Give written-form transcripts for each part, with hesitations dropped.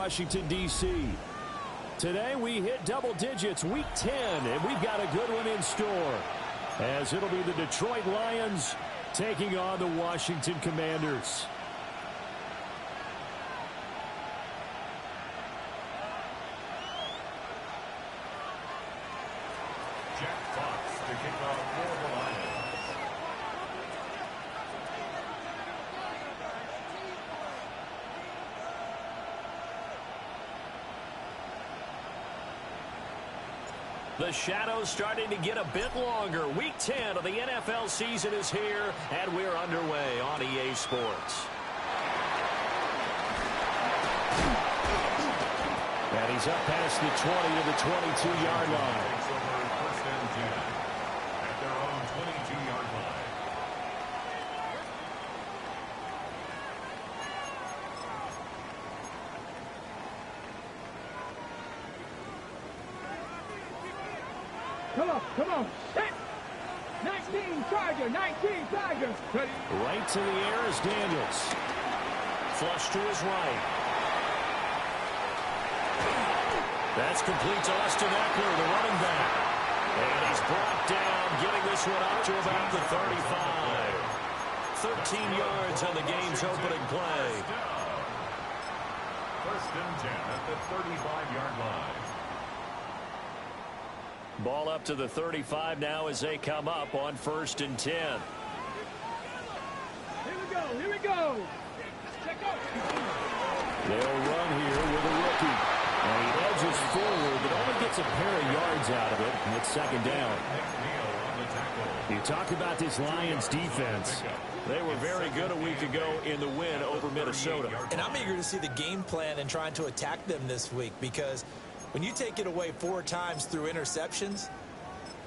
Washington, D.C. Today we hit double digits, Week 10, and we've got a good one in store, as it'll be the Detroit Lions taking on the Washington Commanders. The shadow's starting to get a bit longer. Week 10 of the NFL season is here, and we're underway on EA Sports. And he's up past the 20 to the 22-yard line. First and 10 at their own 22-yard line. Come on, set! 19 Tiger, 19 Tiger. Ready? Right to the air is Daniels. Flush to his right. That's complete to Austin Eckler, the running back. And he's brought down, getting this one up to about the 35. 13 yards on the game's opening play. First and 10 at the 35-yard line. Ball up to the 35 now as they come up on 1st and 10. Here we go. Check out. They'll run here with a rookie. And he edges forward, but only gets a pair of yards out of it. And it's second down. You talk about this Lions defense. They were very good a week ago in the win over Minnesota. And I'm eager to see the game plan and trying to attack them this week, because when you take it away 4 times through interceptions,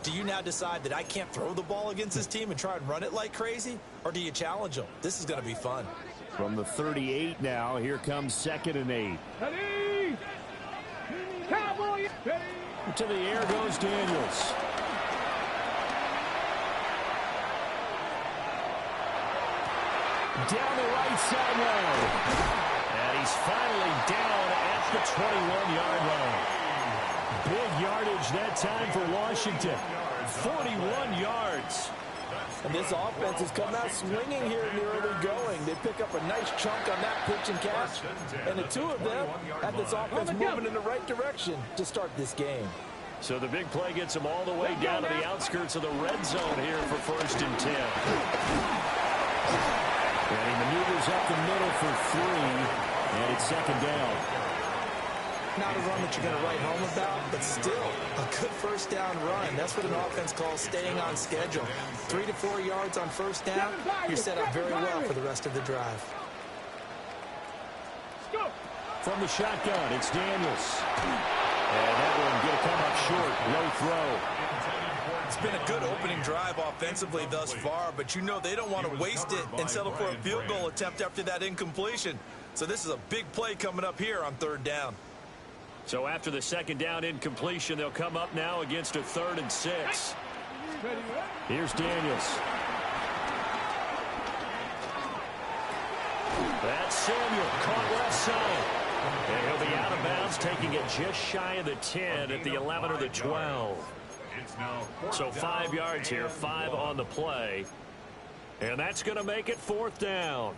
do you now decide that I can't throw the ball against this team and try and run it like crazy? Or do you challenge them? This is going to be fun. From the 38 now, here comes 2nd and 8. Ready? Cowboy! Ready? To the air goes Daniels. Down the right sideline. And he's finally down at the 21-yard line. Big yardage that time for Washington. 41 yards. And this offense has come out swinging here in the early going. They pick up a nice chunk on that pitch and catch. And the two of them have this offense moving in the right direction to start this game. So the big play gets them all the way down to the outskirts of the red zone here for 1st and 10. And he maneuvers up the middle for 3. And it's 2nd down. Not a run that you're going to write home about, but still a good 1st down run. That's what an offense calls staying on schedule. 3 to 4 yards on 1st down, you're set up very well for the rest of the drive. From the shotgun, it's Daniels. And that one going to come up short. Low throw. It's been a good opening drive offensively thus far, but you know they don't want to waste it and settle for a field goal attempt after that incompletion. So this is a big play coming up here on 3rd down. So after the 2nd down incompletion, they'll come up now against a 3rd and 6. Here's Daniels. That's Samuel, caught left side. And he'll be out of bounds, taking it just shy of the 10 at the 11 or the 12. So 5 yards here, 5 on the play. And that's going to make it 4th down.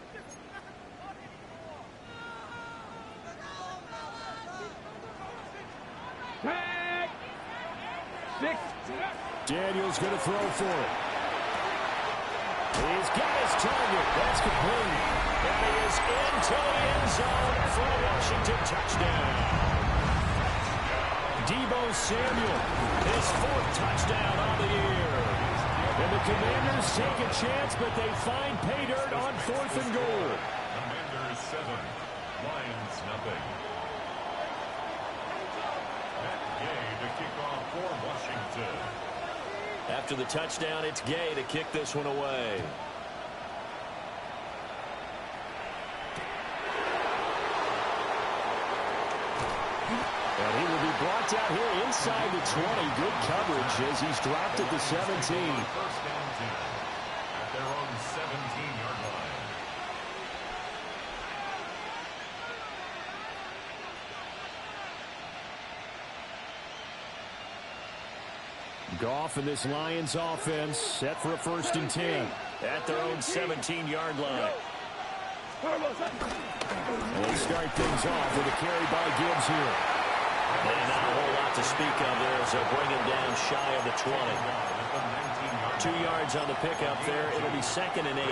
Daniels going to throw for it. He's got his target. That's complete. And he is into the end zone for a Washington touchdown. Deebo Samuel, his 4th touchdown on the year. And the Commanders take a chance, but they find pay dirt on 4th and goal. Commanders 7, Lions nothing. To kick off for Washington. After the touchdown, it's Gay to kick this one away. And he will be brought down here inside the 20. Good coverage as he's dropped at the 17. First and 10 at their own 17-yard line. Goff and this Lions offense set for a 1st and 10 at their own 17-yard line. And they start things off with a carry by Gibbs here. And not a whole lot to speak of there as they'll bring him down shy of the 20. 2 yards on the pickup there. It'll be 2nd and 8.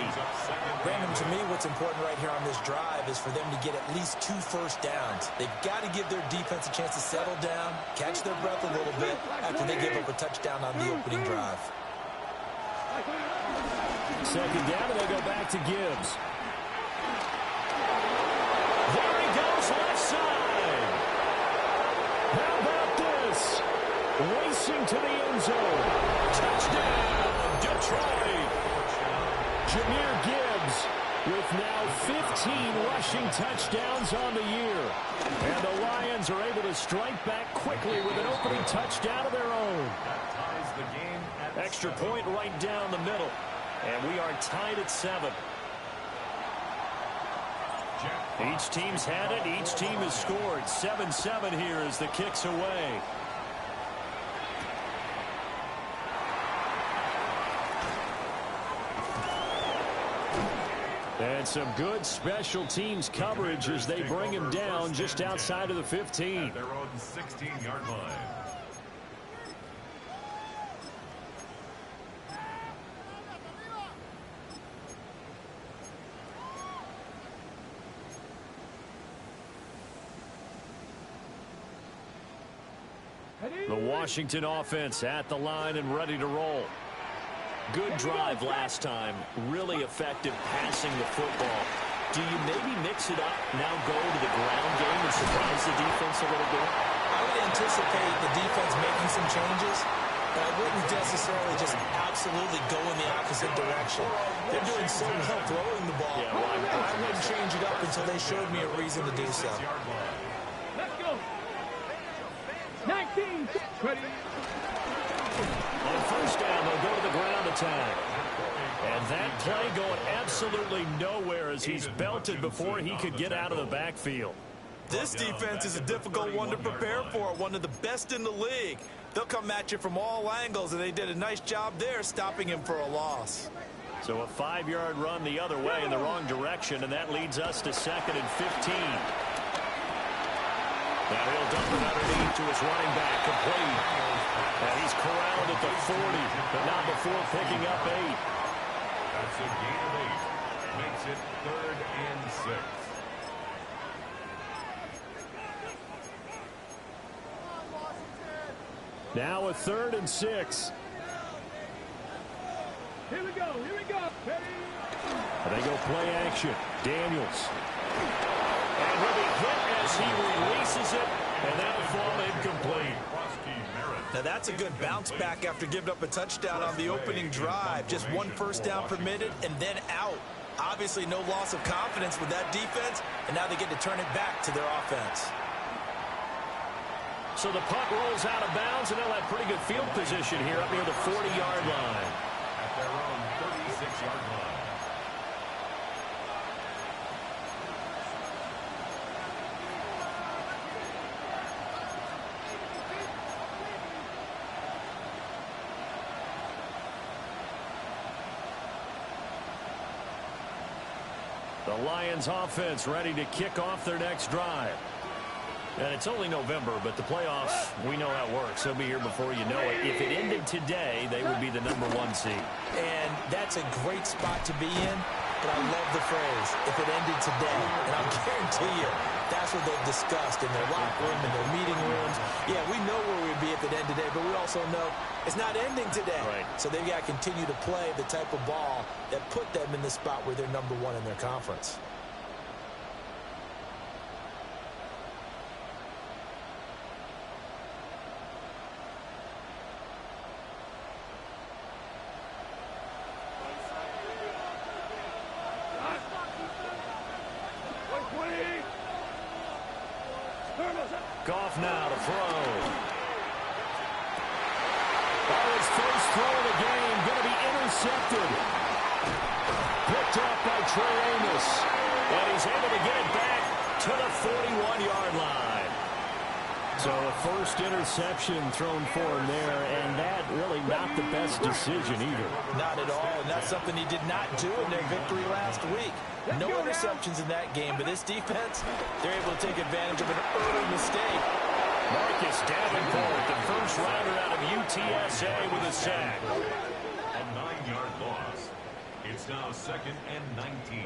Brandon, to me, what's important right here on this drive is for them to get at least 2 first downs. They've got to give their defense a chance to settle down, catch their breath a little bit after they give up a touchdown on the opening drive. 2nd down, and they go back to Gibbs. There he goes, left side. How about this? Racing to the end zone. Touchdown, Detroit. Jahmyr Gibbs with now 15 rushing touchdowns on the year. And the Lions are able to strike back quickly with an opening touchdown of their own. Extra point right down the middle. And we are tied at 7. Each team's had it. Each team has scored. 7-7 here as the kick's away. And some good special teams coverage as they bring him down just outside of the 15. Their own 16-yard line. The Washington offense at the line and ready to roll. Good drive last time. Really effective passing the football. Do you maybe mix it up, now go to the ground game and surprise the defense a little bit? I would anticipate the defense making some changes, but I wouldn't necessarily just absolutely go in the opposite direction. They're doing so well throwing the ball. Yeah, well, I wouldn't change it up until they showed me a reason to do so. Let's go. 19. Ready. On 1st down, they'll go to the ground attack. And that play going absolutely nowhere as he's belted before he could get out of the backfield. This defense is a difficult one to prepare for, one of the best in the league. They'll come at you from all angles, and they did a nice job there stopping him for a loss. So a 5-yard run the other way in the wrong direction, and that leads us to 2nd and 15. Now he'll dump it underneath to his running back, complete. And he's corralled at the 40, but not before picking up 8. That's a gain of 8. Makes it 3rd and 6. Now a 3rd and 6. Here we go. Here we go. Ready. And they go play action. Daniels. And he'll be hit as he releases it, and that'll fall incomplete. Now that's a good bounce back after giving up a touchdown on the opening drive. Just 1 first down permitted and then out. Obviously no loss of confidence with that defense, and now they get to turn it back to their offense. So the punt rolls out of bounds, and they'll have pretty good field position here up near the 40-yard line. At their own 36-yard line. The Lions offense ready to kick off their next drive. And it's only November, but the playoffs, we know how it works. They'll be here before you know it. If it ended today, they would be the #1 seed. And that's a great spot to be in, but I love the phrase, if it ended today. And I'll guarantee you, that's what they've discussed in their locker room, in their meeting rooms. Yeah, we know where we'd be if it ended today, but we also know it's not ending today. Right. So they've got to continue to play the type of ball that put them in the spot where they're #1 in their conference. Goff now to throw. His first throw of the game going to be intercepted. Picked up by Trey Amos. And he's able to get it back to the 41-yard line. So a first interception thrown for him there, and that really not the best decision either. Not at all, and that's something he did not do in their victory last week. No interceptions in that game, but this defense, they're able to take advantage of an early mistake. Marcus Davenport, the first rounder out of UTSA with a sack. A 9-yard loss. It's now 2nd and 19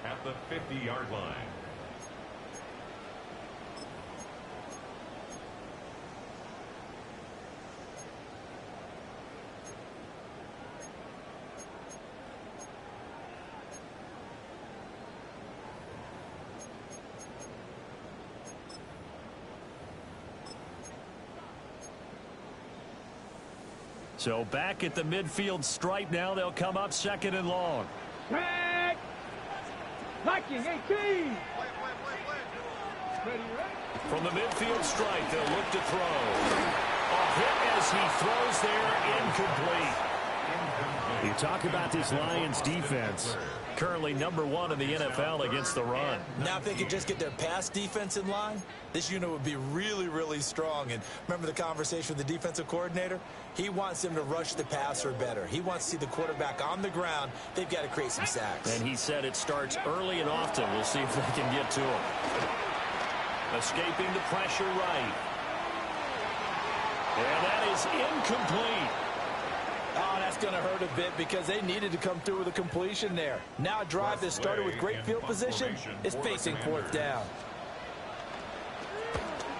at the 50-yard line. So back at the midfield stripe now, they'll come up 2nd and long. Tag! Liking 18! Ready, ready? From the midfield stripe, they'll look to throw. A hit as he throws there, incomplete. You talk about this Lions defense. Currently #1 in the NFL against the run. Now if they could just get their pass defense in line, this unit would be really, really strong. And remember the conversation with the defensive coordinator? He wants them to rush the passer better. He wants to see the quarterback on the ground. They've got to create some sacks. And he said it starts early and often. We'll see if they can get to him. Escaping the pressure right. And that is incomplete. Oh, that's going to hurt a bit because they needed to come through with a completion there. Now a drive that started with great field position is facing 4th down.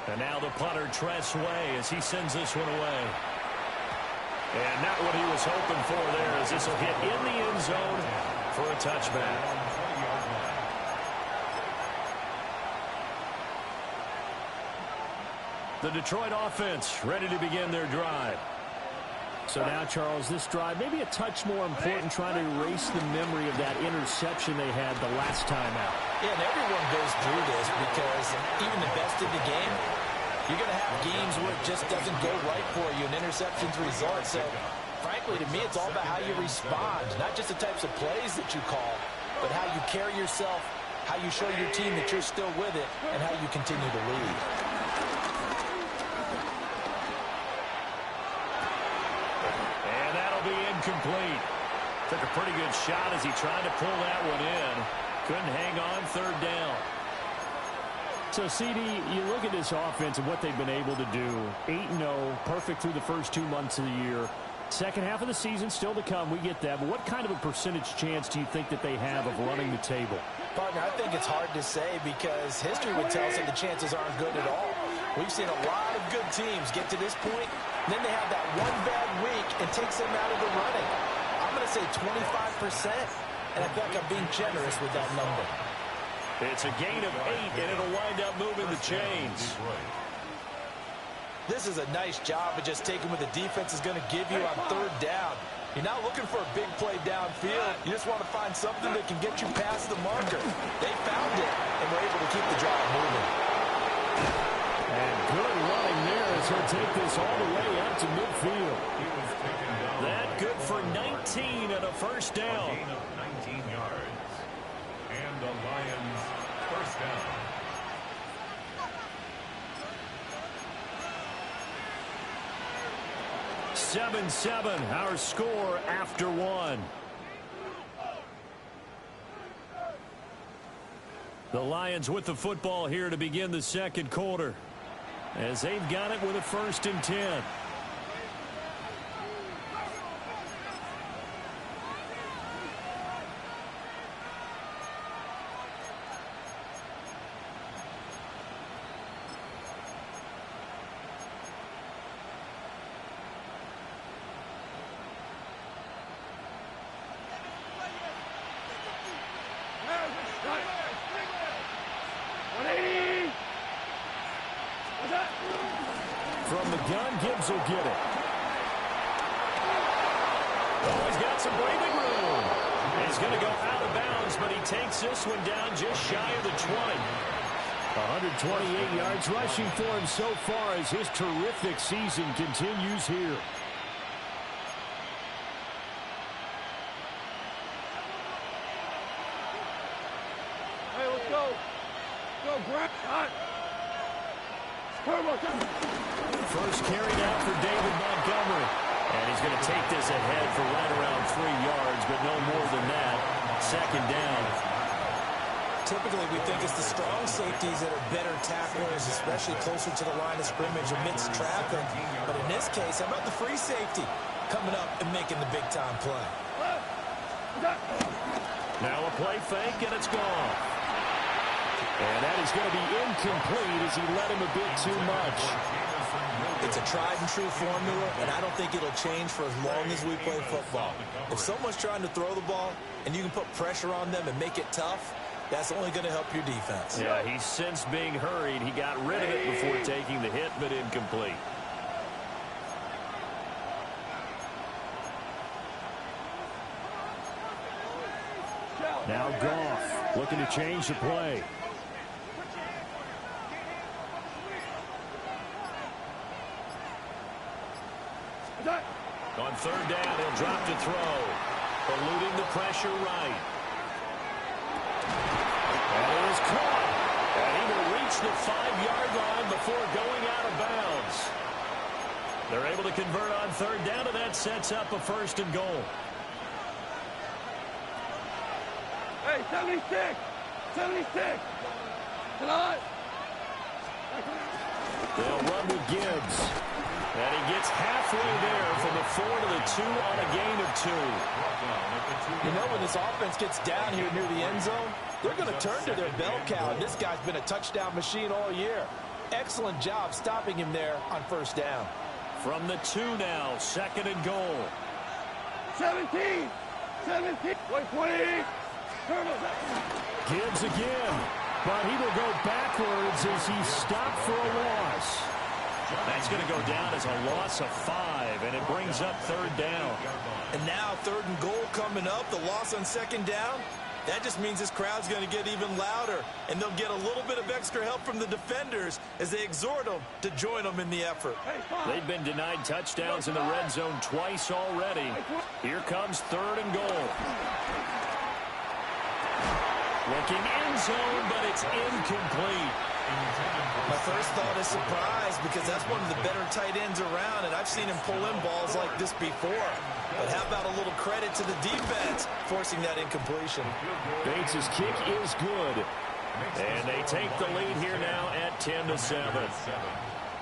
And now the punter, Tress Way, as he sends this one away. And not what he was hoping for there, as this will hit in the end zone for a touchback. The Detroit offense ready to begin their drive. So now, Charles, this drive maybe a touch more important, trying to erase the memory of that interception they had the last time out. Yeah, and everyone goes through this because even the best in the game, you're going to have games where it just doesn't go right for you, and interceptions result. So, frankly, to me, it's all about how you respond, not just the types of plays that you call, but how you carry yourself, how you show your team that you're still with it, and how you continue to lead. Incomplete. Took a pretty good shot as he tried to pull that one in. Couldn't hang on, 3rd down. So, CD, you look at this offense and what they've been able to do. 8-0, perfect through the first 2 months of the year. Second half of the season still to come. We get that. But what kind of a percentage chance do you think that they have of running the table? Partner, I think it's hard to say because history would tell us that the chances aren't good at all. We've seen a lot of good teams get to this point, and then they have that one bad week and takes them out of the running. I'm going to say 25%, and I feel like I'm being generous with that number. It's a gain of 8, and it'll wind up moving the chains. This is a nice job of just taking what the defense is going to give you on 3rd down. You're not looking for a big play downfield. You just want to find something that can get you past the marker. They found it, and were able to keep the drive moving. And good running there as he'll take this all the way up to midfield. That good for 19 and a first down. A gain of 19 yards. And the Lions first down. Seven, our score after 1. The Lions with the football here to begin the 2nd quarter, as they've got it with a 1st and 10. From the gun, Gibbs will get it. Oh, he's got some breathing room. He's going to go out of bounds, but he takes this one down just shy of the 20. 128 yards rushing for him so far as his terrific season continues here. Hey, let's go. Go, Grant. First carry down for David Montgomery. And he's going to take this ahead for right around 3 yards, but no more than that. Second down. Typically, we think it's the strong safeties that are better tacklers, especially closer to the line of scrimmage amidst traffic. But in this case, how about the free safety coming up and making the big-time play? Now a play fake, and it's gone. And that is going to be incomplete as he let him a bit too much. It's a tried-and-true formula, and I don't think it'll change for as long as we play football. If someone's trying to throw the ball and you can put pressure on them and make it tough, that's only going to help your defense. Yeah, he's since being hurried. He got rid of it before taking the hit, but incomplete. Now Goff looking to change the play. On third down, he'll drop to throw. Eluding the pressure right. And it is caught. And he will reach the 5-yard line before going out of bounds. They're able to convert on third down, and that sets up a first and goal. Hey, 76! 76! Come on! They'll run with Gibbs. And he gets halfway there from the 4 to the 2 on a gain of 2. You know, when this offense gets down here near the end zone, they're going to turn to their bell cow, and this guy's been a touchdown machine all year. Excellent job stopping him there on first down. From the 2 now, second and goal. 17! 17! 120! Gibbs again, but he will go backwards as he stopped for a loss. That's going to go down as a loss of 5, and it brings up third down. And now third and goal coming up, the loss on second down. That just means this crowd's going to get even louder, and they'll get a little bit of extra help from the defenders as they exhort them to join them in the effort. They've been denied touchdowns in the red zone twice already. Here comes third and goal. Looking end zone, but it's incomplete. My first thought is surprise, because that's one of the better tight ends around, and I've seen him pull in balls like this before. But how about a little credit to the defense forcing that incompletion? Bates' kick is good. And they take the lead here now at 10-7.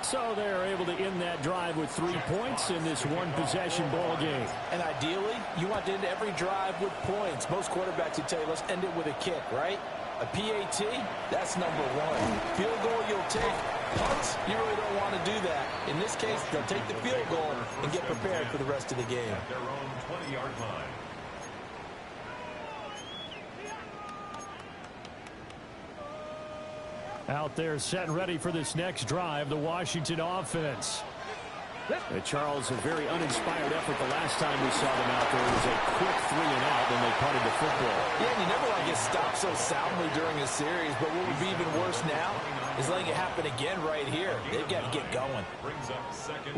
So they're able to end that drive with 3 points in this one-possession ball game. And ideally, you want to end every drive with points. Most quarterbacks would tell you, let's end it with a kick, right? A PAT, that's number 1. Field goal, you'll take. Punts, you really don't want to do that. In this case, they'll take the field goal and get prepared for the rest of the game. At their own 20-yard line. Out there set and ready for this next drive, the Washington offense. Charles, a very uninspired effort the last time we saw them out there. It was a quick 3 and out when they punted the football. Yeah, and you never want to get stopped so soundly during a series, but what would be even worse now is letting it happen again right here. They've got to get going.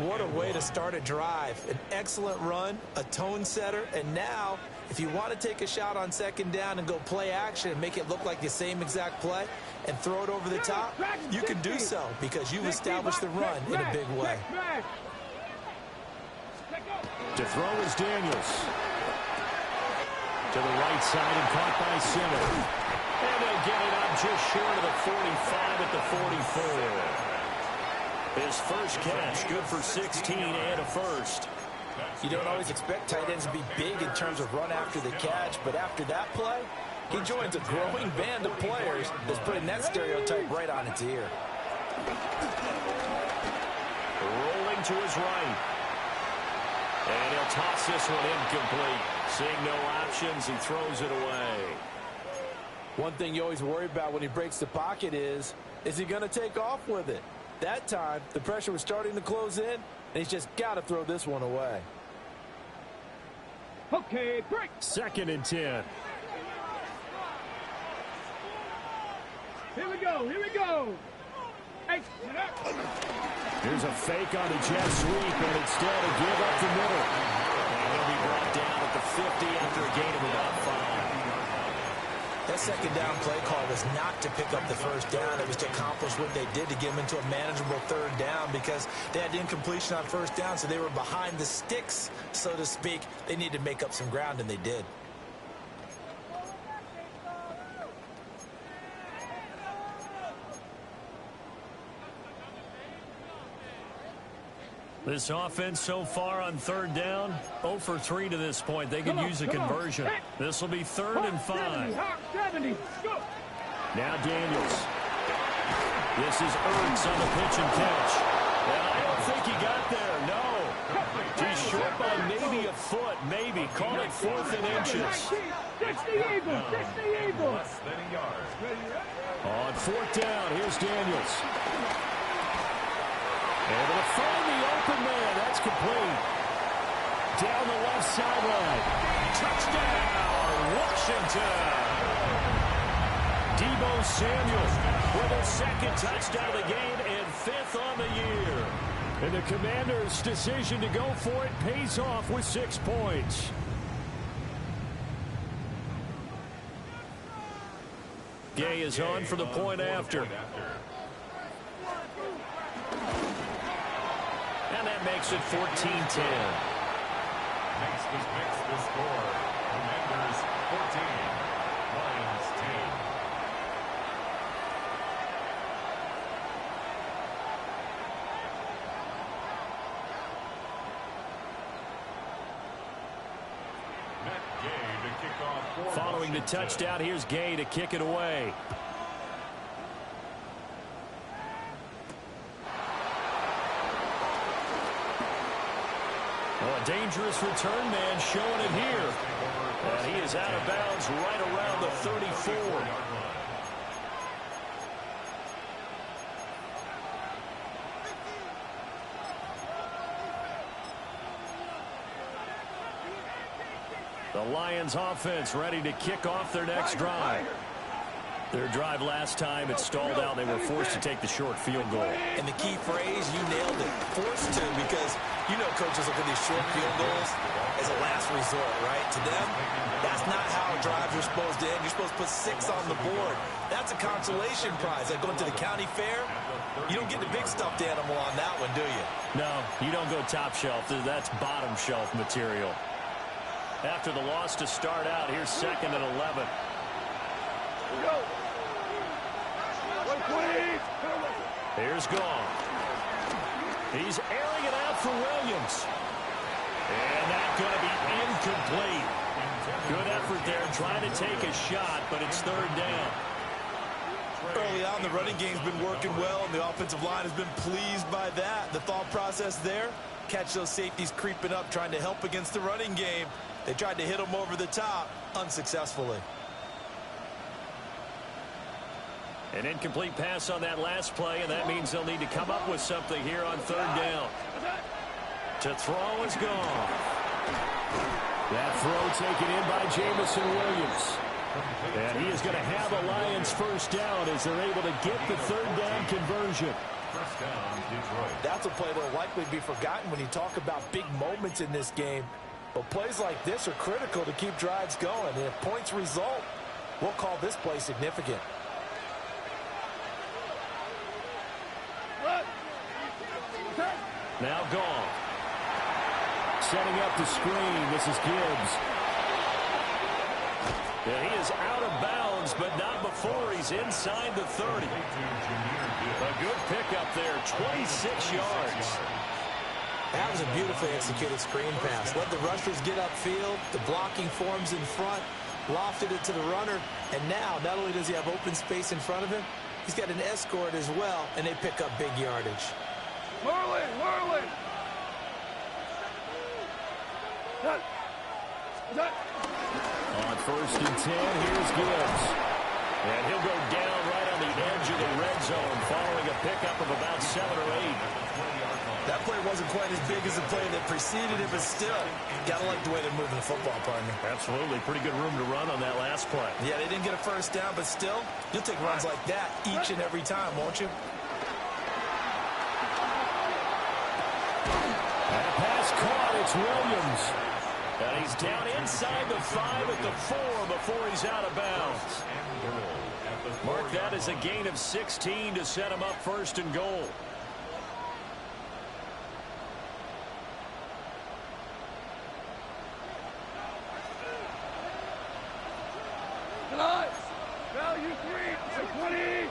What a way to start a drive. An excellent run, a tone setter, and now if you want to take a shot on second down and go play action and make it look like the same exact play and throw it over the top, you can do so because you've established the run in a big way. To throw is Daniels. To the right side and caught by Simmons. And they'll get it up just short of the 45 at the 44. His first catch, good for 16 and a first. You don't always expect tight ends to be big in terms of run after the catch, but after that play, he joins a growing band of players that's putting that stereotype right on its ear. Rolling to his right. And he'll toss this one incomplete. Seeing no options, he throws it away. One thing you always worry about when he breaks the pocket is he going to take off with it? That time, the pressure was starting to close in, and he's just got to throw this one away. Okay, break. Second and 10. Here we go, here we go. Hey, Here's a fake on the jet sweep, and instead a give up the middle. And he'll be brought down at the 50 after a gain of about 5. That second down play call was not to pick up the first down. It was to accomplish what they did to get them into a manageable third down because they had incompletion on first down, so they were behind the sticks, so to speak. They needed to make up some ground, and they did. This offense so far on third down, 0 for 3 to this point. They could use a conversion. This will be 3rd and 5. Now Daniels. This is Ertz on the pitch and catch. And I don't think he got there, no. He's short by maybe a foot, maybe. Call it 4th and inches. On 4th down, here's Daniels. Able to find the open man. That's complete. Down the left sideline. Touchdown, Washington. Deebo Samuel with a 2nd touchdown of the game and 5th on the year. And the Commanders' decision to go for it pays off with 6 points. Gay is on for the point after. And that makes it 14-10. Makes the score. Commanders 14, Lions 10. Matt Gay to kick off. Following the touchdown, here's Gay to kick it away. Dangerous return man showing it here. And he is out of bounds right around the 34. The Lions offense ready to kick off their next drive. Their drive last time, it stalled out. They were forced to take the short field goal. And the key phrase, you nailed it, forced to, because you know coaches look at these short field goals as a last resort, right? To them, that's not how drives are supposed to end. You're supposed to put 6 on the board. That's a consolation prize. Like going to the county fair, you don't get the big stuffed animal on that one, do you? No, you don't go top shelf. That's bottom shelf material. After the loss to start out, here's 2nd and 11. Here's Gone. He's airing it out for Williams. And that's going to be incomplete. Good effort there trying to take a shot, but it's 3rd down. Early on, the running game's been working well, and the offensive line has been pleased by that. The thought process there, catch those safeties creeping up, trying to help against the running game. They tried to hit them over the top, unsuccessfully. An incomplete pass on that last play, and that means they'll need to come up with something here on 3rd down. To throw is gone. That throw taken in by Jamison Williams. And he is going to have a Lions 1st down as they're able to get the 3rd down conversion. First down, Detroit. That's a play that will likely be forgotten when you talk about big moments in this game. But plays like this are critical to keep drives going. And if points result, we'll call this play significant. Now Gone. Setting up the screen. This is Gibbs. Yeah, he is out of bounds, but not before he's inside the 30. A good pickup there, 26 yards. That was a beautifully executed screen pass. Let the rushers get upfield. The blocking forms in front. Lofted it to the runner. And now, not only does he have open space in front of him, he's got an escort as well, and they pick up big yardage. Whirling. On 1st and 10, here's Gibbs. And he'll go down right on the edge of the red zone following a pickup of about 7 or 8. That play wasn't quite as big as the play that preceded it, but still, gotta like the way they're moving the football, partner. Absolutely. Pretty good room to run on that last play. Yeah, they didn't get a 1st down, but still, you'll take runs like that each and every time, won't you? And a pass caught. It's Williams. And he's down inside the 5 at the 4 before he's out of bounds. Mark that as a gain of 16 to set him up first and goal. Value 3, 20.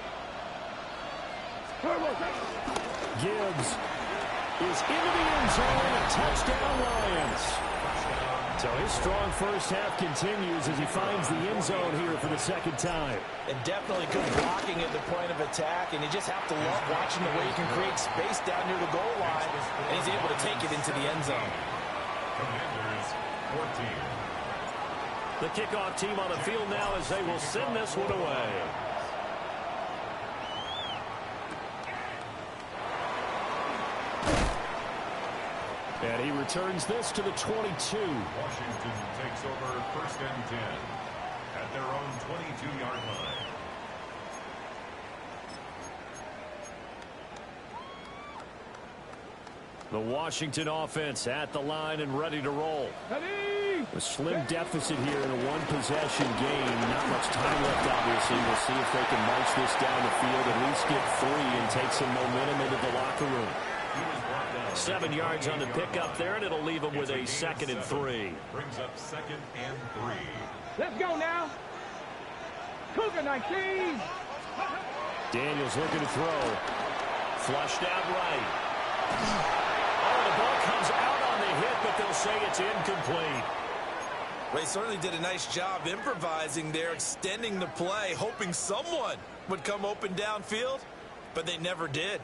Gibbs is into the end zone. A touchdown, Lions. So his strong first half continues as he finds the end zone here for the second time. And definitely good blocking at the point of attack, and you just have to love watching the way he can create space down near the goal line, and he's able to take it into the end zone. Commanders 14. The kickoff team on the field now as they will send this one away. And he returns this to the 22. Washington takes over first and 10 at their own 22-yard line. The Washington offense at the line and ready to roll. A slim deficit here in a one-possession game. Not much time left, obviously. We'll see if they can march this down the field, at least get 3 and take some momentum into the locker room. 7 yards on the pickup there, and it'll leave them with a 2nd and 3. Brings up 2nd and 3. Let's go now. Cougar 19. Daniels looking to throw. Flushed out right. Oh, the ball comes out on the hit, but they'll say it's incomplete. They certainly did a nice job improvising there, extending the play, hoping someone would come open downfield, but they never did.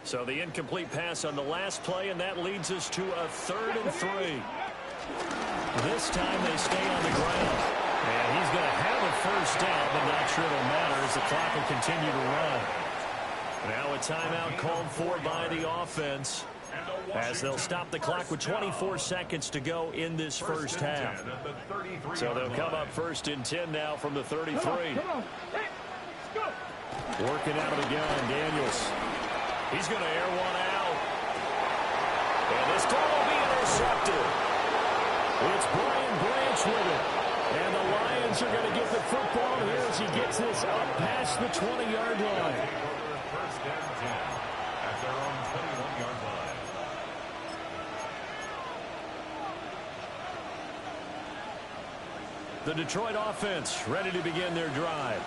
So the incomplete pass on the last play, and that leads us to a 3rd and 3. This time they stay on the ground. And he's going to have a first down, but not sure it'll matter as the clock will continue to run. Now a timeout called for by the offense as they'll stop the clock with 24 seconds to go in this first half. So they'll come up 1st and 10 now from the 33. Come on. Hey, let's go. Working out of the gun, Daniels. He's going to air one out. And this throw will be intercepted. It's Brian Branch with it. And the Lions are going to get the football here as he gets this up past the 20-yard line. First and 10 at their own 21-yard line. The Detroit offense ready to begin their drive.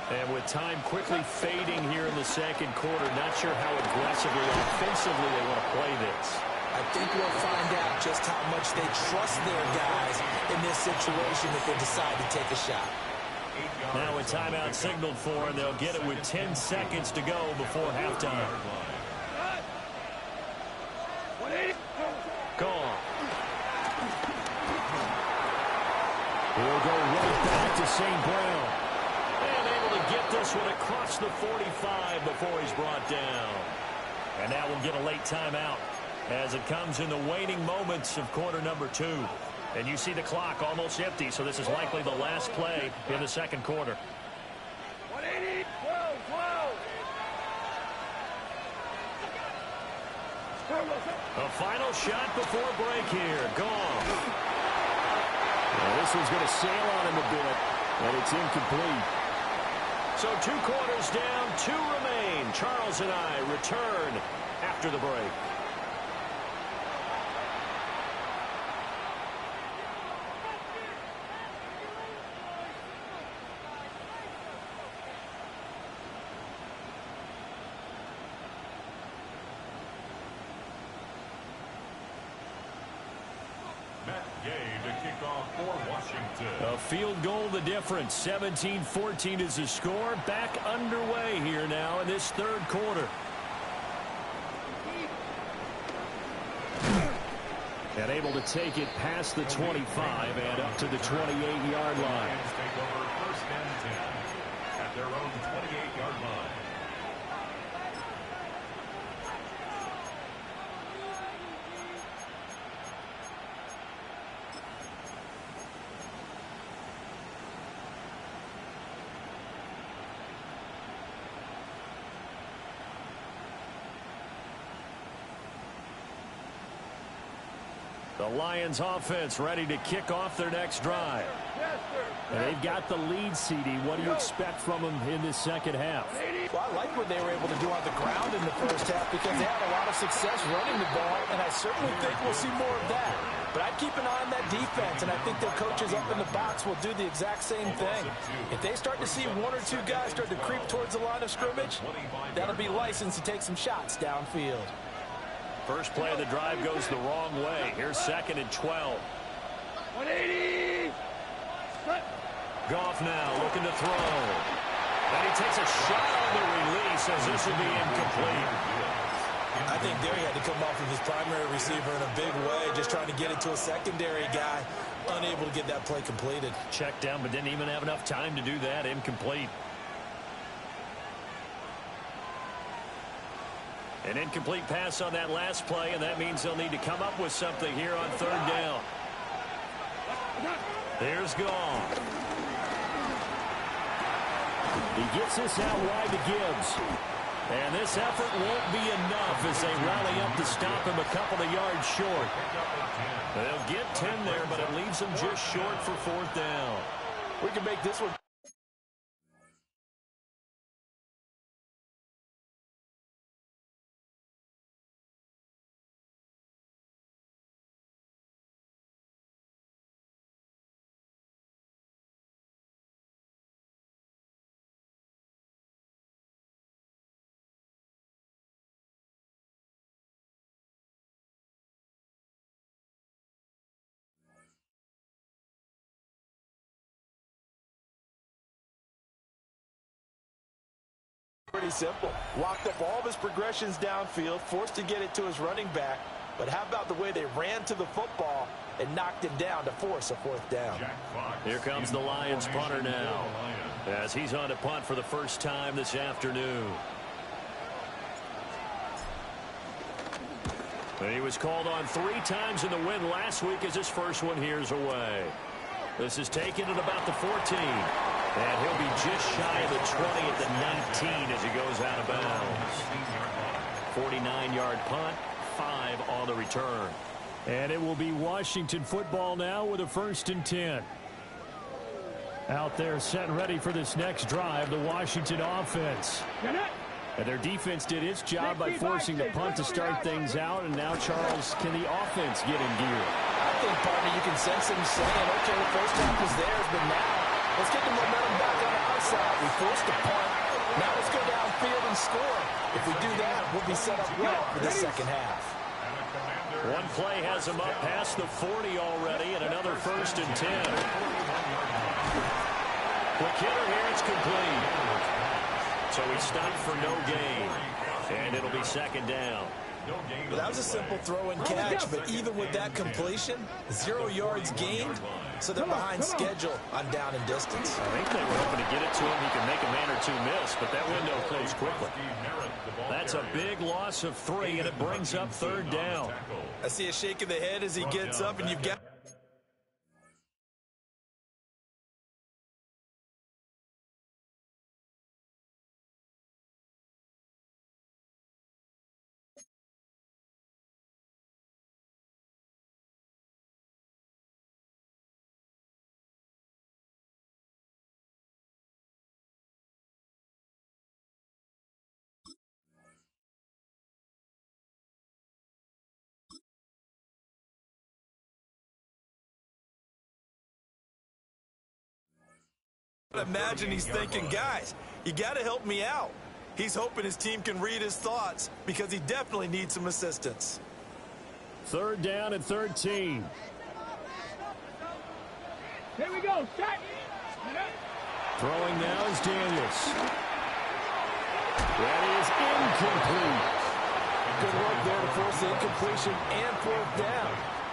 And with time quickly fading here in the second quarter, not sure how aggressively or offensively they want to play this. I think we'll find out just how much they trust their guys in this situation if they decide to take a shot. Now a timeout signaled for, and they'll get it with 10 seconds to go before halftime. Gone. He'll go right back to St. Brown. And able to get this one across the 45 before he's brought down. And now we'll get a late timeout as it comes in the waning moments of quarter number 2. And you see the clock almost empty, so this is likely the last play in the second quarter. 180. 12, 12. A final shot before break here. Gone. Well, this one's going to sail on him a bit, and it's incomplete. So 2 quarters down, 2 remain. Charles and I return after the break. A field goal the difference. 17-14 is the score. Back underway here now in this third quarter. And able to take it past the 25 and up to the 28-yard line. Take over first and 10 at their own 28-yard line. The Lions offense ready to kick off their next drive. And they've got the lead, CD. What do you expect from them in this second half? Well, I like what they were able to do on the ground in the first half because they had a lot of success running the ball, and I certainly think we'll see more of that. But I'd keep an eye on that defense, and I think their coaches up in the box will do the exact same thing. If they start to see one or two guys start to creep towards the line of scrimmage, that'll be license to take some shots downfield. First play of the drive goes the wrong way. Here's 2nd and 12. 180. Goff now looking to throw. And he takes a shot on the release as this will be incomplete. I think there he had to come off of his primary receiver in a big way, just trying to get it to a secondary guy, unable to get that play completed. Checked down, but didn't even have enough time to do that. Incomplete. An incomplete pass on that last play, and that means they'll need to come up with something here on 3rd down. Here's Goff. He gets this out wide to Gibbs. And this effort won't be enough as they rally up to stop him a couple of yards short. They'll get 10 there, but it leaves them just short for 4th down. We can make this one. Pretty simple. Locked up all of his progressions downfield, forced to get it to his running back. But how about the way they ran to the football and knocked him down to force a 4th down? Here comes the Lions punter now as he's on to punt for the first time this afternoon. He was called on 3 times in the win last week as his first one here's away. This is taken at about the 14. And he'll be just shy of the 20 at the 19 as he goes out of bounds. 49-yard punt, 5 on the return. And it will be Washington football now with a 1st and 10. Out there set and ready for this next drive, the Washington offense. And their defense did its job by forcing the punt to start things out. And now, Charles, can the offense get in gear? I think, partner, you can sense him saying, okay, the first half was theirs, but now let's get the momentum back on our side. We forced the punt. Now let's go downfield and score. If we do that, we'll be set up well for the second half. One play has him up past the 40 already, and another 1st and 10. Quick hitter here, it's complete. So he stopped for no gain, and it'll be 2nd down. Well, that was a simple throw and catch, but even with that completion, 0 yards gained, so they're behind schedule on down and distance. I think they were hoping to get it to him. He can make a man or two miss, but that window closed quickly. That's a big loss of 3, and it brings up 3rd down. I see a shake of the head as he gets up, and you've got... Imagine he's thinking, guys, you got to help me out. He's hoping his team can read his thoughts because he definitely needs some assistance. 3rd down and 13. Here we go. Set. Throwing now is Daniels. That is incomplete. Good work there to force the incompletion and 4th down.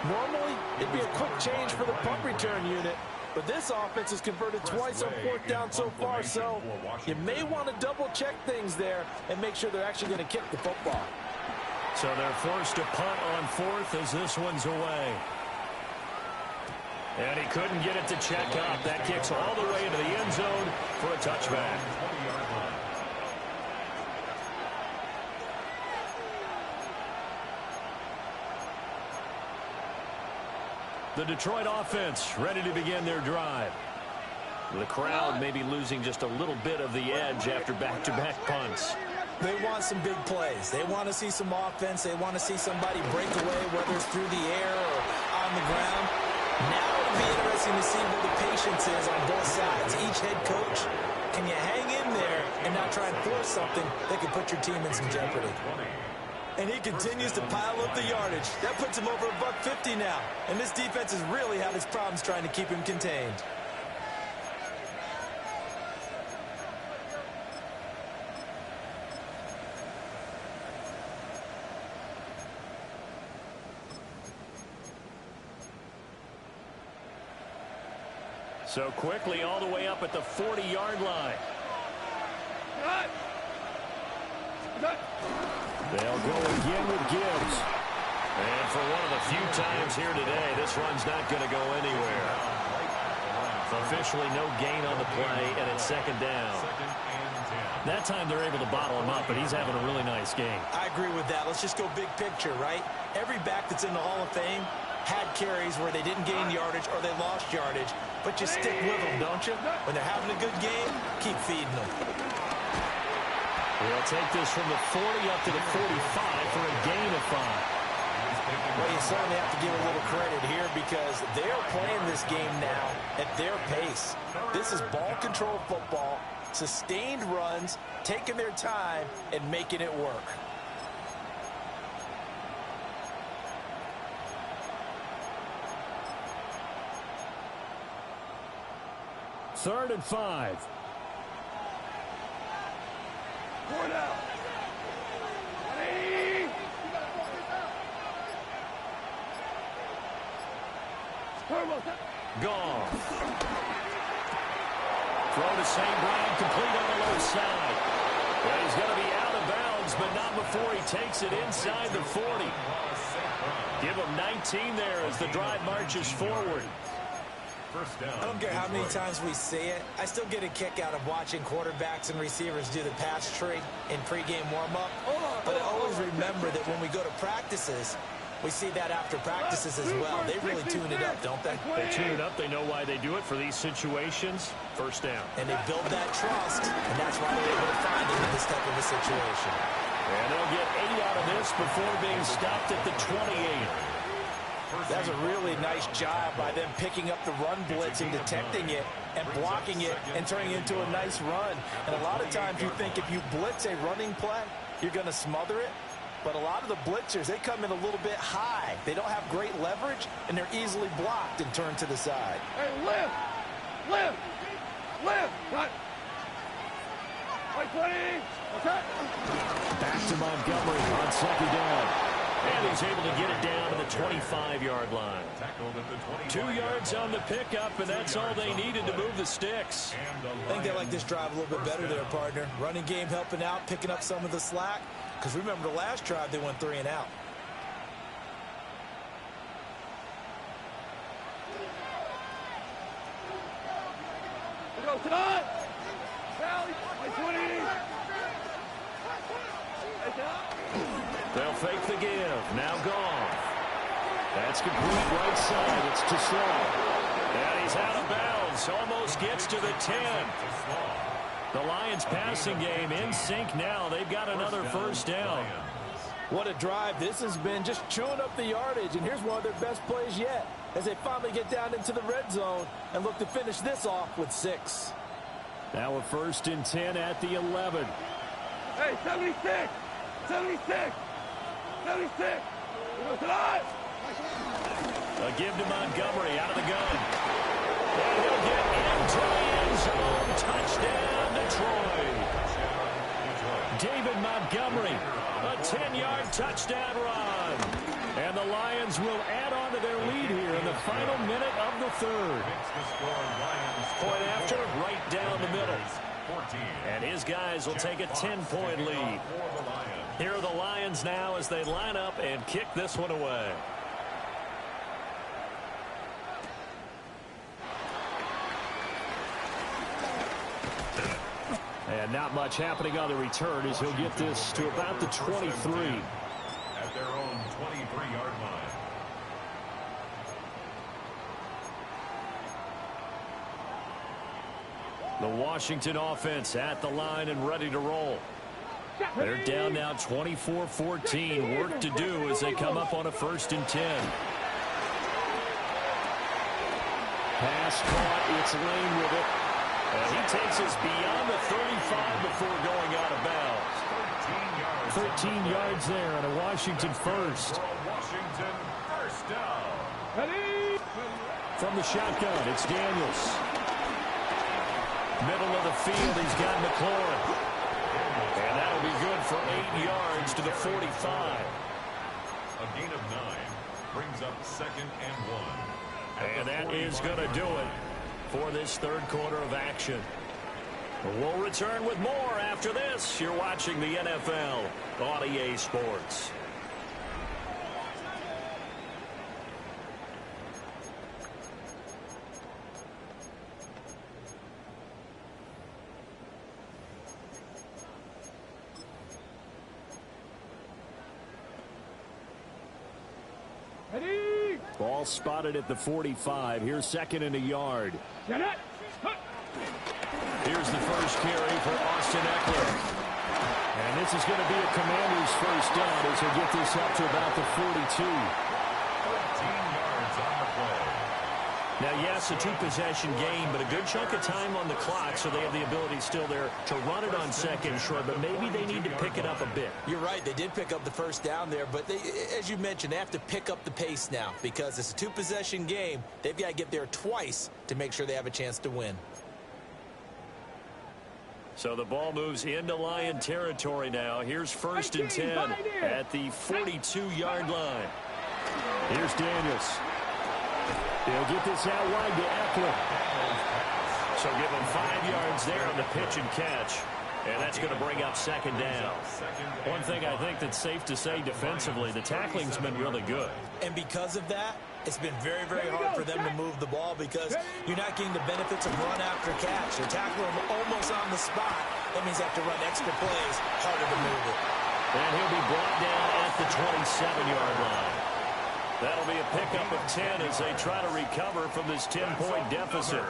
Normally, it'd be a quick change for the punt return unit, but this offense has converted twice on 4th down so far, so you may want to double-check things there and make sure they're actually going to kick the football. So they're forced to punt on 4th as this one's away. And he couldn't get it to check up. That kicks all the way into the end zone for a touchback. The Detroit offense ready to begin their drive. The crowd may be losing just a little bit of the edge after back-to-back punts. They want some big plays. They want to see some offense. They want to see somebody break away, whether it's through the air or on the ground. Now it'll be interesting to see where the patience is on both sides. Each head coach, can you hang in there and not try and force something that could put your team in some jeopardy? And he continues to pile up the yardage. That puts him over $150 now. And this defense has really had its problems trying to keep him contained. So quickly all the way up at the 40-yard line. They'll go again with Gibbs. And for one of the few times here today, this run's not going to go anywhere. Officially no gain on the play, and it's second down. That time they're able to bottle him up, but he's having a really nice game. I agree with that. Let's just go big picture, right? Every back that's in the Hall of Fame had carries where they didn't gain yardage or they lost yardage, but you stick with them, don't you? When they're having a good game, keep feeding them. We'll take this from the 40 up to the 45 for a gain of 5. Well, you certainly have to give a little credit here because they're playing this game now at their pace. This is ball control football, sustained runs, taking their time, and making it work. Third and 5. Four down. Gone. Throw to St. Brown, complete on the low side. Well, he's going to be out of bounds, but not before he takes it inside the 40. Give him 19 there as the drive marches forward. I don't care how many times we see it. I still get a kick out of watching quarterbacks and receivers do the pass tree in pregame warm-up. But I always remember that when we go to practices, we see that after practices as well. They really tune it up, don't they? They tune it up. They know why they do it for these situations. First down. And they build that trust, and that's why they're able to find it in this type of a situation. And they'll get 8 out of this before being stopped at the 28. That's a really nice job by them picking up the run blitz and detecting it and blocking it and turning it into a nice run. And a lot of times you think if you blitz a running play, you're going to smother it. But a lot of the blitzers, they come in a little bit high. They don't have great leverage, and they're easily blocked and turned to the side. Hey, lift! Lift! Lift! Cut! 20! Okay. Back to Montgomery on second down. And he's able to get it down to the 25-yard line. 2 yards on the pickup, and that's all they needed to move the sticks. I think they like this drive a little bit better there, partner. Running game helping out, picking up some of the slack. Because remember the last drive, they went 3 and out. We go tonight! Sally, 20! They'll fake the give. Now gone. That's complete right side. It's to Slow. And he's out of bounds. Almost gets to the 10. The Lions passing game in sync now. They've got another first down. What a drive this has been, just chewing up the yardage. And here's one of their best plays yet as they finally get down into the red zone and look to finish this off with 6. Now a 1st and 10 at the 11. Hey, 76! 76! 76! We go tonight! A give to Montgomery out of the gun. And he'll get into the end zone. Touchdown, Detroit. David Montgomery, a 10-yard touchdown run. And the Lions will add on to their lead here in the final minute of the third. Point after, right down the middle. And his guys will take a 10-point lead. Here are the Lions now as they line up and kick this one away. And not much happening on the return as he'll get this to about the 23. At their own 23-yard line. The Washington offense at the line and ready to roll. They're down now 24-14. Work to do as they come up on a 1st and 10. Pass caught. It's Lane with it. And he takes us beyond the 35 before going out of bounds. 13 yards there on a Washington first. Washington first down. From the shotgun, it's Daniels. Middle of the field, he's got McLaurin. And that'll be good for 8 yards to the 45. A gain of 9 brings up 2nd and 1. And that is going to do it for this 3rd quarter of action. We'll return with more after this. You're watching the NFL on EA Sports. Ready? Ball spotted at the 45. Here's 2nd and a yard. Get it. Here's the first carry for Austin Eckler. And this is going to be a Commander's first down as he'll get this up to about the 42. 13 yards on the play. Now, yes, a 2-possession game, but a good chunk of time on the clock, so they have the ability still there to run it on 2nd and short, but maybe they need to pick it up a bit. You're right. They did pick up the first down there, but they, as you mentioned, they have to pick up the pace now because it's a 2-possession game. They've got to get there twice to make sure they have a chance to win. So the ball moves into Lion territory now. Here's 1st and 10 at the 42-yard line. Here's Daniels. He'll get this out wide to Eckler. So give him 5 yards there on the pitch and catch. And that's going to bring up 2nd down. One thing I think that's safe to say defensively, the tackling's been really good. And because of that, it's been very, very hard for them to move the ball because you're not getting the benefits of run after catch. They're tackling him almost on the spot. That means they have to run extra plays, harder to move it. And he'll be brought down at the 27-yard line. That'll be a pickup of 10 as they try to recover from this 10-point deficit.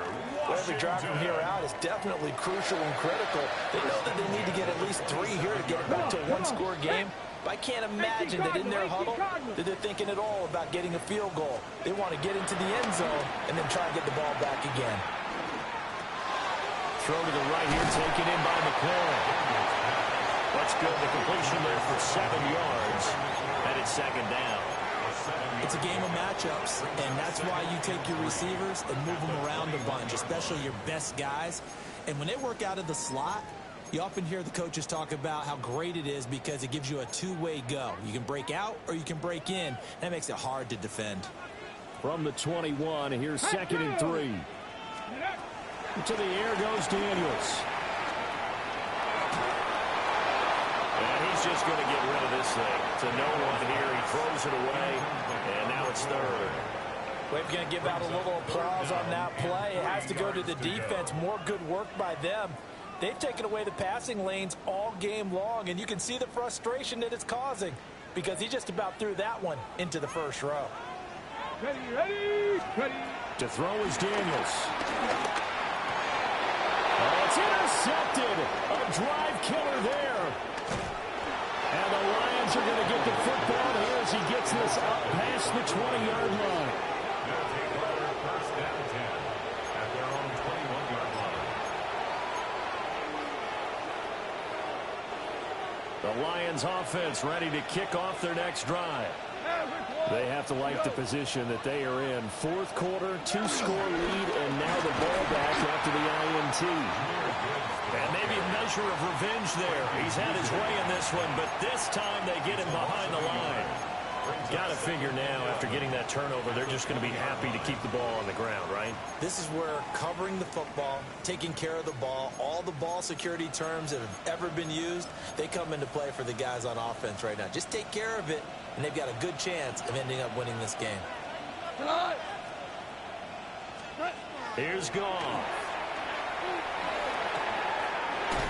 Well, every drive from here out is definitely crucial and critical. They know that they need to get at least 3 here to get it back to a 1-score game. But I can't imagine that in their huddle that they're thinking at all about getting a field goal. They want to get into the end zone and then try and get the ball back again. Throw to the right here, taken in by McLaurin. That's good. The completion there for 7 yards. And it's 2nd down. It's a game of matchups, and that's why you take your receivers and move them around a bunch, especially your best guys. And when they work out of the slot, you often hear the coaches talk about how great it is because it gives you a two-way go. You can break out or you can break in. That makes it hard to defend. From the 21, here's 2nd and 3. To the air goes Daniels. And he's just going to get rid of this thing. To no one here. He throws it away, and now it's 3rd. We're going to give out a little applause on that play. It has to go to the defense. More good work by them. They've taken away the passing lanes all game long, and you can see the frustration that it's causing because he just about threw that one into the first row. Ready, ready, ready. To throw is Daniels. Oh, it's intercepted. A drive killer there. And the Lions are going to get the football here as he gets this up past the 20-yard line. They'll take another first down 10 at their own 21-yard line. The Lions offense ready to kick off their next drive. They have to like the position that they are in. 4th quarter, 2-score lead, and now the ball back after the INT. And maybe a measure of revenge there. He's had his way in this one, but this time they get him behind the line. Got to figure now, after getting that turnover, they're just going to be happy to keep the ball on the ground, right? This is where covering the football, taking care of the ball, all the ball security terms that have ever been used, they come into play for the guys on offense right now. Just take care of it, and they've got a good chance of ending up winning this game. Here's Goff.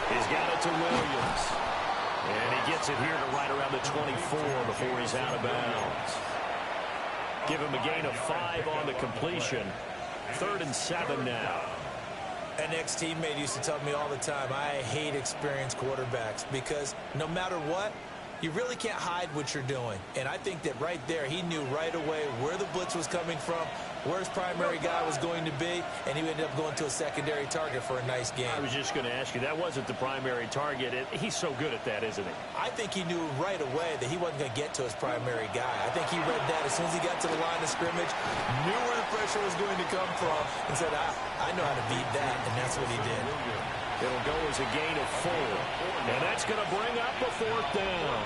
He's got it to Williams. And he gets it here to right around the 24 before he's out of bounds. Give him a gain of 5 on the completion. 3rd and 7 now. An ex-teammate used to tell me all the time, I hate experienced quarterbacks because no matter what, you really can't hide what you're doing. And I think that right there, he knew right away where the blitz was coming from, where his primary guy was going to be, and he ended up going to a secondary target for a nice game. I was just going to ask you, that wasn't the primary target. He's so good at that, isn't he? I think he knew right away that he wasn't going to get to his primary guy. I think he read that as soon as he got to the line of scrimmage, knew where the pressure was going to come from, and said, I know how to beat that, and that's what he did. It'll go as a gain of 4. And that's going to bring up a 4th down.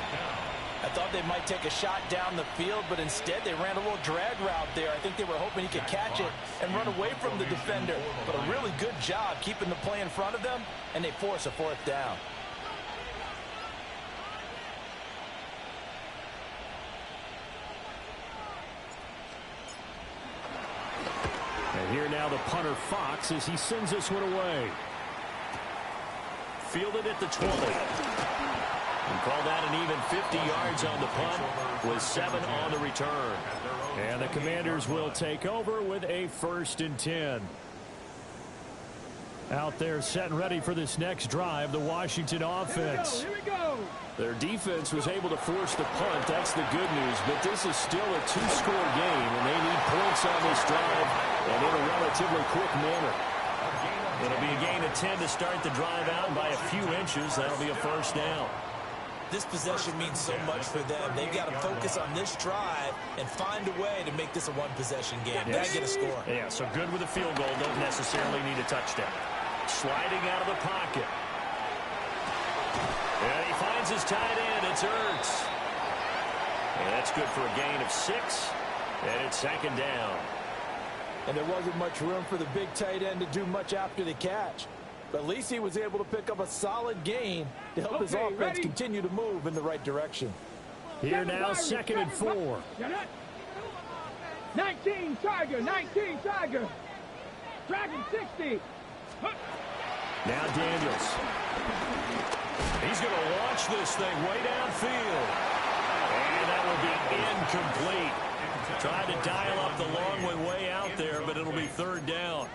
I thought they might take a shot down the field, but instead they ran a little drag route there. I think they were hoping he could catch it and run away from the defender. But a really good job keeping the play in front of them, and they force a 4th down. And here now the punter Fox as he sends this one away. Fielded at the 20. And call that an even 50 yards on the punt with 7 on the return. And the Commanders will take over with a 1st and 10. Out there set and ready for this next drive, the Washington offense. Here we go. Their defense was able to force the punt. That's the good news. But this is still a 2-score game, and they need points on this drive and in a relatively quick manner. It'll be a gain of 10 to start the drive out by a few inches. That'll be a 1st down. This possession means so much for them. They've got to focus on this drive and find a way to make this a one-possession game. Got to get a score. Yeah, so good with a field goal. Don't necessarily need a touchdown. Sliding out of the pocket. And he finds his tight end. It's Ertz. And that's good for a gain of 6. And it's 2nd down. And there wasn't much room for the big tight end to do much after the catch. But at least he was able to pick up a solid gain to help his offense continue to move in the right direction. Here now, 2nd and 4. 19 Tiger, 19 Tiger. Dragon 60. Now Daniels. He's going to launch this thing way downfield. And that will be incomplete. Trying to dial up the long way out there, but it'll be 3rd down.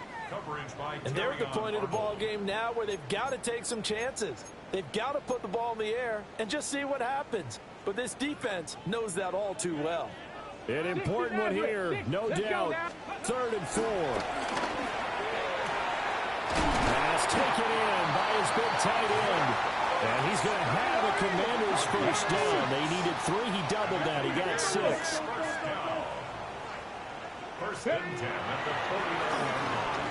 And they're at the point of the ball game now where they've got to take some chances. They've got to put the ball in the air and just see what happens. But this defense knows that all too well. An important one here, no doubt. 3rd and 4. Pass taken in by his big tight end. And he's going to have a Commanders 1st down. They needed 3. He doubled that. He got 6. 1st and 10 at the 49-yard line.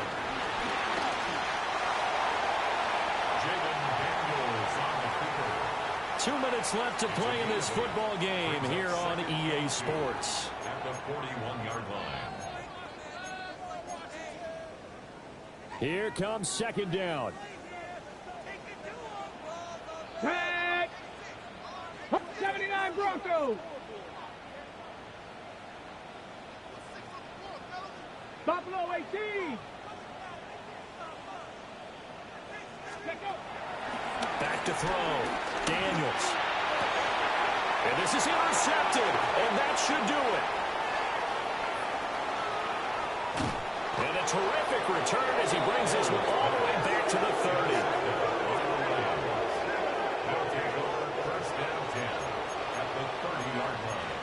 2 minutes left to play in this football game here on EA Sports. At the 41-yard line. Here comes 2nd down. Tag. 79 Broncos. Buffalo 18. Back to throw. Daniels. And this is intercepted. And that should do it. And a terrific return as he brings this one all the way back to the 30. They'll take over 1st and 10 at the 30-yard line.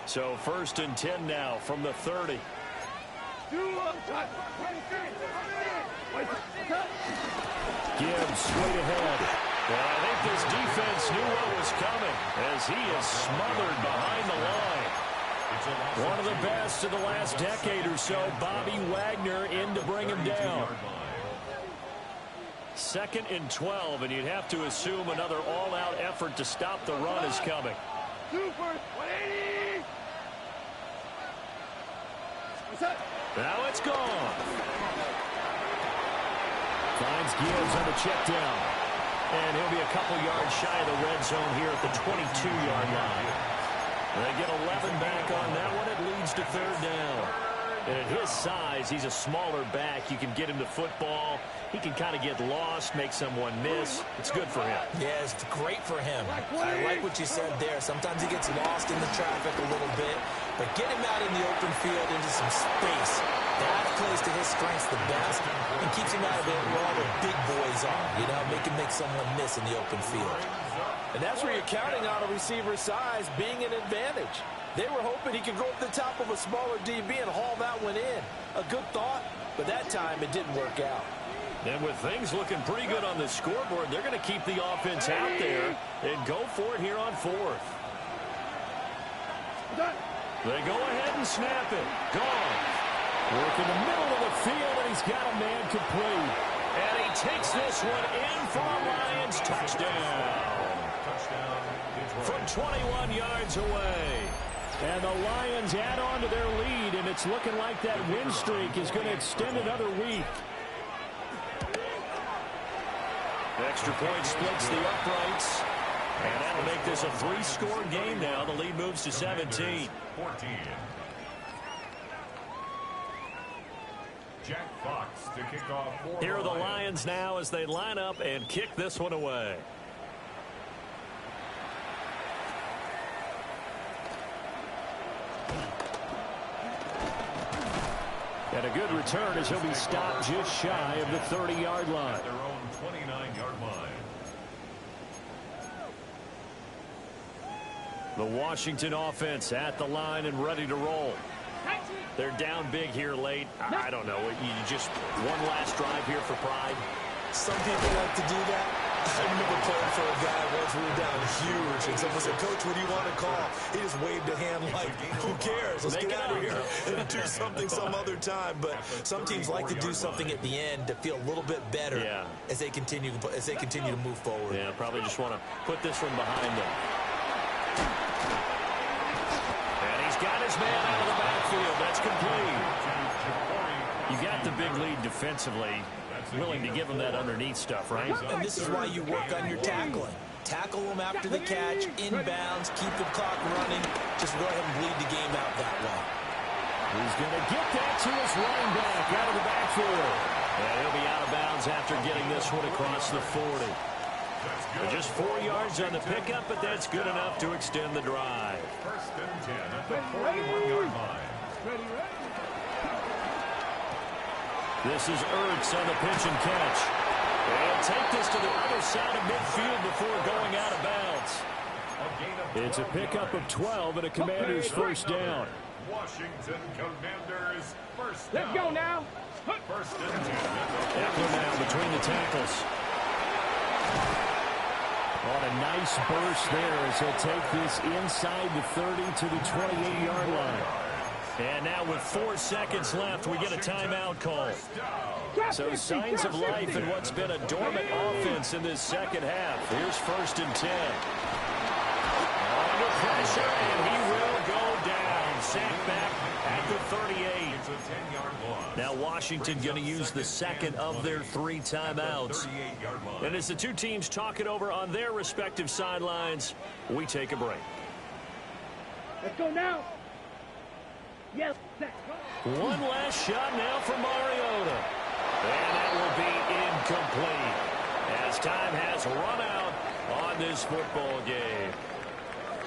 So 1st and 10 now from the 30. Gibbs straight ahead. Well, I think this defense knew what was coming as he is smothered behind the line. One of the best of the last decade or so, Bobby Wagner in to bring him down. 2nd and 12, and you'd have to assume another all-out effort to stop the run is coming. Super 180. Now it's gone. Finds Gibbs on the check down. And he'll be a couple yards shy of the red zone here at the 22-yard line. They get 11 back on that one. It leads to 3rd down. And at his size, he's a smaller back. You can get him the football. He can kind of get lost, make someone miss. It's good for him. Yeah, it's great for him. I like what you said there. Sometimes he gets lost in the traffic a little bit, but get him out in the open field into some space. That plays to his strengths the best and keeps him out of it where all the big boys are. You know, make someone miss in the open field. And that's where you're counting on a receiver's size being an advantage. They were hoping he could go up the top of a smaller DB and haul that one in. A good thought, but that time it didn't work out. And with things looking pretty good on the scoreboard, they're going to keep the offense out there and go for it here on fourth. They go ahead and snap it. Gone. Work in the middle of the field, and he's got a man complete. And he takes this one in for a Lions touchdown. From 21 yards away. And the Lions add on to their lead, and it's looking like that win streak is going to extend another week. Extra point splits the uprights. And that'll make this a three-score game now. The lead moves to 17. 14. Jack Fox to kick off for Here are the Lions now as they line up and kick this one away. And a good return as he'll be stopped just shy of the 30-yard line. At their own 29-yard line. The Washington offense at the line and ready to roll. They're down big here late. I don't know. You just one last drive here for pride. Some people like to do that. I remember playing for a guy once we were down huge, and someone said, "Coach, what do you want to call?" He just waved a hand like, "Who cares? Let's get out of here and do something some other time." But some teams like to do something at the end to feel a little bit better as they continue to move forward. Yeah, probably just want to put this one behind them. And he's got his man out of the backfield. That's complete. You got the big lead defensively. Willing to give him that underneath stuff, right? And this is why you work on your tackling. Tackle them after the catch, inbounds, keep the clock running. Just go ahead and bleed the game out that way. He's going to get that to his running back out of the backfield. And he'll be out of bounds after getting this one across the 40. Just 4 yards on the pickup, but that's good enough to extend the drive. First and 10 at the 41-yard line. This is Ertz on the pitch and catch. They'll take this to the other side of midfield before going out of bounds. It's a pickup of 12 and a Commander's first down. Washington Commanders first down. Let's go now. First and 10. Eckler now between the tackles. On a nice burst there as he'll take this inside the 30 to the 28-yard line. And now with 4 seconds left, we get a timeout call. So signs of life in what's been a dormant offense in this second half. Here's first and 10. Under pressure, and he will go down. Sacked back at the 38. It's a 10-yard loss. Now Washington going to use the second of their 3 timeouts. 38-yard line. And as the two teams talk it over on their respective sidelines, we take a break. Let's go now. Yes. One last shot now for Mariota. And that will be incomplete as time has run out on this football game.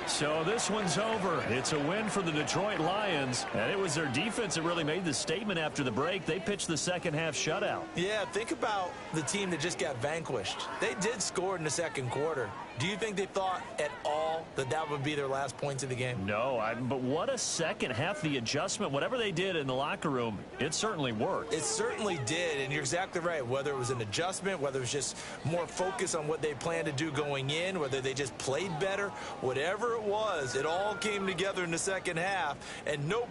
So this one's over. It's a win for the Detroit Lions, and it was their defense that really made the statement after the break. They pitched the second half shutout. Yeah, think about the team that just got vanquished. They did score in the second quarter. Do you think they thought at all that that would be their last points of the game? No, but what a second half. The adjustment, whatever they did in the locker room, it certainly worked. It certainly did, and you're exactly right. Whether it was an adjustment, whether it was just more focus on what they planned to do going in, whether they just played better, whatever it was, it all came together in the second half, and no